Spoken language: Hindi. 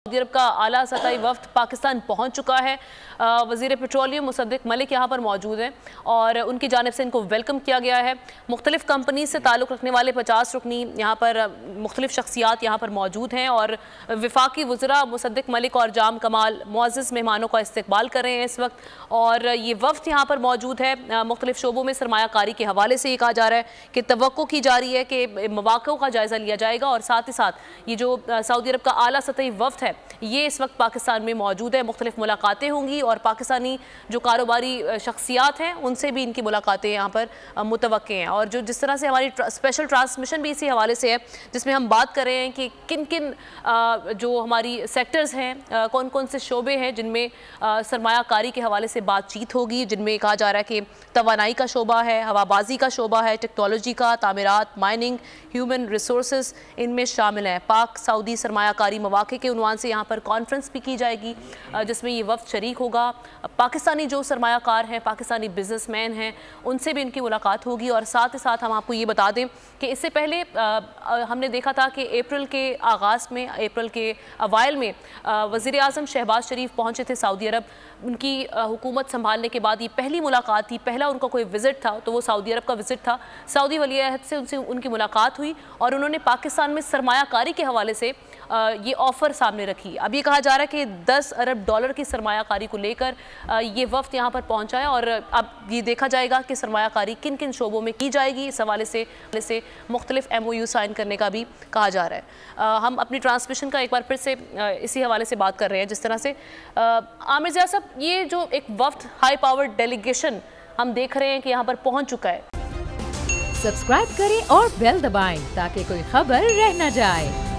सऊदी अरब का आला सतही वफ्द पाकिस्तान पहुंच चुका है। वज़ीर पेट्रोलियम मुसद्दिक मलिक यहाँ पर मौजूद हैं और उनकी जानिब से इनको वेलकम किया गया है। मुख्तलिफ कंपनी से ताल्लुक़ रखने वाले 50 रुकनी यहाँ पर मुख्तलिफ शख्सियात यहाँ पर मौजूद हैं और वफाकी वज़रा मुसद्दिक मलिक और जाम कमाल मुअज़्ज़ज़ मेहमानों का इस्तकबाल कर रहे हैं इस वक्त। और ये वफ्द यहाँ पर मौजूद है। मुख्तलिफ शोबों में सरमायाकारी के हवाले से ये कहा जा रहा है कि तवक्को की जा रही है कि मौक़ों का जायज़ा लिया जाएगा और साथ ही साथ ये जो सऊदी अरब का आला सतही वफ्द है ये इस वक्त पाकिस्तान में मौजूद है। मुख्तलिफ मुलाकातें होंगी और पाकिस्तानी जो कारोबारी शख्सियात हैं उनसे भी इनकी मुलाकातें यहाँ पर मुतवक्के हैं। और जो जिस तरह से हमारी स्पेशल ट्रांसमिशन भी इसी हवाले से है जिसमें हम बात कर रहे हैं कि किन किन जो हमारी सेक्टर्स हैं, कौन कौन से शोबे हैं जिनमें सरमायाकारी के हवाले से बातचीत होगी, जिनमें कहा जा रहा है कि तवानाई का शोबा है, हवाबाजी का शोबा है, टेक्नोलॉजी का, तामीरात, माइनिंग, ह्यूमन रिसोर्स इनमें शामिल हैं। पाक सऊदी सरमायाकारी मौक़े के उन्वान से यहाँ पर कॉन्फ्रेंस भी की जाएगी जिसमें ये वफ्द शरीक होगा। पाकिस्तानी जो सरमायाकार हैं, पाकिस्तानी बिजनेसमैन हैं, उनसे भी इनकी मुलाकात होगी। और साथ ही साथ हम आपको ये बता दें कि इससे पहले हमने देखा था कि अप्रैल के आगाज़ में, अप्रैल के अवाइल में वज़ीर आज़म शहबाज शरीफ पहुँचे थे सऊदी अरब। उनकी हुकूमत संभालने के बाद ये पहली मुलाकात थी, पहला उनका कोई विज़िट था तो वो सऊदी अरब का विज़िट था। सऊदी वली अहद से उनसे उनकी मुलाकात हुई और उन्होंने पाकिस्तान में सरमायाकारी के हवाले से ये ऑफ़र सामने रखी। अब ये कहा जा रहा है कि 10 अरब डॉलर की सरमायाकारी को लेकर ये वफ्द यहाँ पर पहुँचा है और अब ये देखा जाएगा कि सरमायाकारी किन किन शोबों में की जाएगी। इस हवाले से मुख्तलिफ MOU साइन करने का भी कहा जा रहा है। हम अपनी ट्रांसमिशन का एक बार फिर से इसी हवाले से बात कर रहे हैं जिस तरह से आमिर ज़िया साहब, ये जो एक वफ्द हाई पावर डेलीगेशन हम देख रहे हैं कि यहाँ पर पहुँच चुका है। सब्सक्राइब करें और बेल दबाएं ताकि कोई खबर रह न जाए।